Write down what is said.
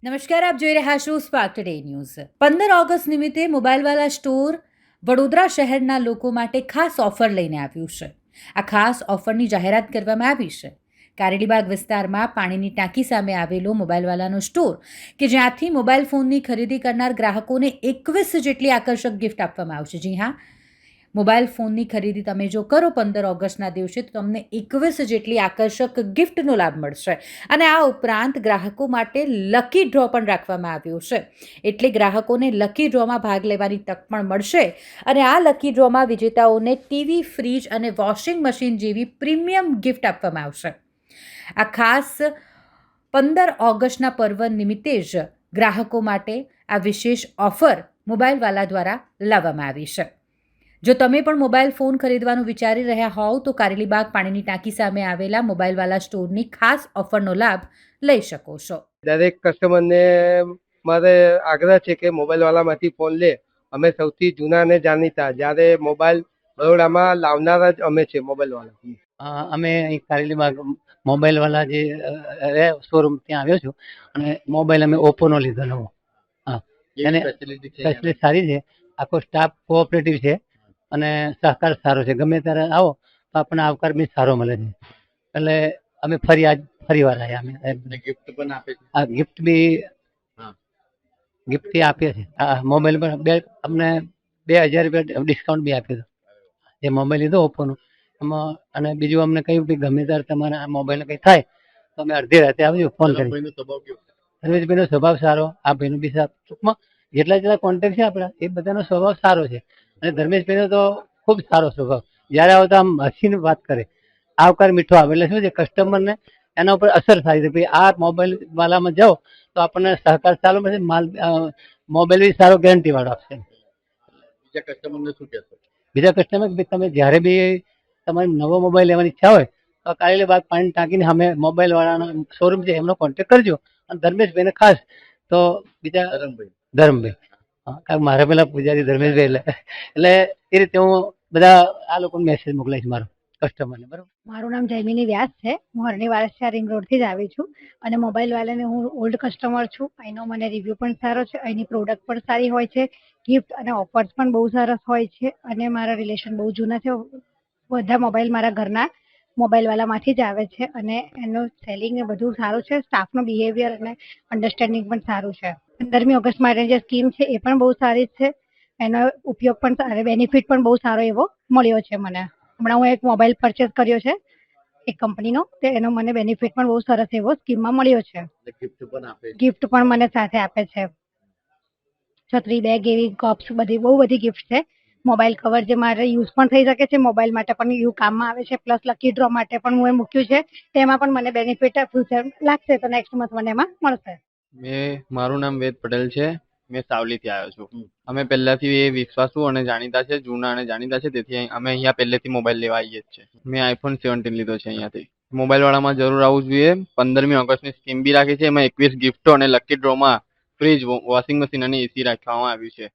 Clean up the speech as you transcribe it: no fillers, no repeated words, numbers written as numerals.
નમસ્કાર, આપ જોઈ રહ્યા છો સ્પાર્ક ટુડે ન્યૂઝ। 15 ઓગસ્ટ નિમિત્તે મોબાઈલવાલા સ્ટોર વડોદરા શહેરના લોકો માટે ખાસ ઓફર લઈને આવ્યું છે। આ ખાસ ઓફરની જાહેરાત કરવામાં આવી છે। કારેલીબાગ વિસ્તારમાં પાણીની ટાંકી સામે આવેલો મોબાઈલવાલાનો સ્ટોર કે જ્યાંથી મોબાઈલ ફોનની ખરીદી કરનાર ગ્રાહકોને 21 જેટલી આકર્ષક ગિફ્ટ આપવામાં આવશે। જી હા, મોબાઈલ ફોનની ખરીદી તમે જો કરો 15 ઓગસ્ટના દિવસે તો તમને 21 જેટલી આકર્ષક ગિફ્ટનો લાભ મળશે અને આ ઉપરાંત ગ્રાહકો માટે લકી ડ્રો પણ રાખવામાં આવ્યો છે। એટલે ગ્રાહકોને લકી ડ્રોમાં ભાગ લેવાની તક પણ મળશે અને આ લકી ડ્રોમાં વિજેતાઓને ટીવી, ફ્રીજ અને વોશિંગ મશીન જેવી પ્રીમિયમ ગિફ્ટ આપવામાં આવશે। આ ખાસ 15 ઓગસ્ટના પર્વ નિમિત્તે જ ગ્રાહકો માટે આ વિશેષ ઓફર મોબાઈલવાલા દ્વારા લાવવામાં આવી છે। જો તમે પણ મોબાઈલ ફોન ખરીદવાનું વિચારી રહ્યા હોવ તો કારેલીબાગ પાણીની ટાંકી સામે આવેલા મોબાઈલવાલા સ્ટોરની ખાસ ઓફરનો લાભ લઈ શકો છો। દરેક કસ્ટમરને મારે આગ્રહ છે કે મોબાઈલવાલામાંથી ફોન લે। અમે સૌથી જૂના અને જાણીતા, જ્યારે મોબાઈલ બરોડામાં લાવનારા જ અમે છે મોબાઈલવાલા। અમે અહીં કારેલીબાગ મોબાઈલવાલા જે શોરૂમ ત્યાં આવ્યો છું અને મોબાઈલ અમે ઓપ્પોનો લીધો નવો। હા, એને ફેસિલિટી સારી છે, આખો સ્ટાફ કોઓપરેટિવ છે અને સહકાર સારો છે। ગમે ત્યારે આવો તો આપણને આવકાર બી સારો મળે છે, એટલે અમે ફરી વાર આવ્યા। અમે ગિફ્ટ પણ આપે છે, આ ગિફ્ટ બી ગિફ્ટ આપીએ છીએ। આ મોબાઈલ પર અમને 2000 રૂપિયા ડિસ્કાઉન્ટ બી આપ્યું હતું જે મોબાઈલ લીધો ઓપ્પોનો એમાં। અને બીજું અમને કહ્યું કે ગમે ત્યારે તમારા આ મોબાઈલને કંઈ થાય તો અમે અડધી રાતે આવજો ફોન કરી। રમેશભાઈનો સ્વભાવ સારો, આ ભાઈનો બી ટૂંકમાં જેટલા કોન્ટેક્ટ છે આપણા એ બધાનો સ્વભાવ સારો છે અને ધર્મેશભાઈનો તો ખૂબ સારો સ્વભાવ, જ્યારે આવો તો આમ હસીને વાત કરે, આવકાર મીઠો આવે। એટલે શું છે, કસ્ટમરને એના ઉપર અસર થાય છે ભાઈ આ મોબાઈલ વાલામાં જાઓ તો આપણને સહકાર સારો મળશે, મોબાઈલ બી સારો ગેરંટી વાળો આપશે। બીજા કસ્ટમરને શું કહેશો? બીજા કસ્ટમર તમે જ્યારે બી તમારે નવો મોબાઈલ લેવાની ઈચ્છા હોય તો કારેલીબાગ પાણી ટાંકીને અમે મોબાઈલ વાળાનો શોરૂમ છે એમનો કોન્ટેક્ટ કરજો। અને ધર્મેશભાઈને ખાસ તો બીજા ધર્મભાઈ, હા, કારણ મારા પેલા પૂજારી ધર્મેશભાઈ એટલે એ રીતે હું બધા આ લોકોને મેસેજ મોકલાઈશ મારો કસ્ટમરને, બરાબર। મારું નામ જયમિની વ્યાસ છે। હું હરણી વારસિયા રિંગ રોડથી જ આવી છું અને મોબાઈલ વાળાને હું ઓલ્ડ કસ્ટમર છું। અહીંનો મને રિવ્યૂ પણ સારો છે, અહીંની પ્રોડક્ટ પણ સારી હોય છે, ગિફ્ટ અને ઓફર્સ પણ બહુ સરસ હોય છે અને મારા રિલેશન બહુ જૂના છે। બધા મોબાઈલ મારા ઘરના મોબાઈલવાલામાંથી જ આવે છે અને એનું સેલિંગ ને બધું સારું છે, સ્ટાફનો બિહેવિયર અને અન્ડરસ્ટેન્ડિંગ પણ સારું છે। 15મી ઓગસ્ટ માટે જે સ્કીમ છે એ પણ બહુ સારી છે, એનો ઉપયોગ પણ બેનિફિટ પણ બહુ સારો એવો મળ્યો છે મને। હમણાં હું એક મોબાઈલ પરચેસ કર્યો છે એક કંપનીનો, તો એનો મને બેનિફિટ પણ બહુ સરસ એવો સ્કીમમાં મળ્યો છે। ગિફ્ટ પણ મને સાથે આપે છે, છત્રી, બેગ, એવી કપ્સ, બહુ બધી ગિફ્ટ છે। મોબાઈલ કવર જે મારે યુઝ પણ થઈ શકે છે, મોબાઈલ માટે પણ કામમાં આવે છે, પ્લસ લકી ડ્રો માટે પણ હું એ મૂક્યું છે, તેમાં પણ મને બેનિફિટ ફ્યુચર લાગશે તો નેક્સ્ટ મંથ મને એમાં મળશે। મારું નામ વેદ પટેલ છે, મેં સાવલીથી આવ્યો છું। અમે પહેલાથી એ વિશ્વાસુ અને જાણીતા છે, જૂના અને જાણીતા છે, તેથી અમે અહીંયા પહેલેથી મોબાઈલ લેવા આવીએ જ છે। મેં iPhone 17 લીધો છે અહીંયાથી। મોબાઈલ વાળામાં જરૂર આવવું જોઈએ। 15મી ઓગસ્ટની સ્કીમ બી રાખી છે, એમાં 21 ગિફ્ટો અને લકી ડ્રોમાં ફ્રીજ, વોશિંગ મશીન અને એસી રાખવામાં આવ્યું છે।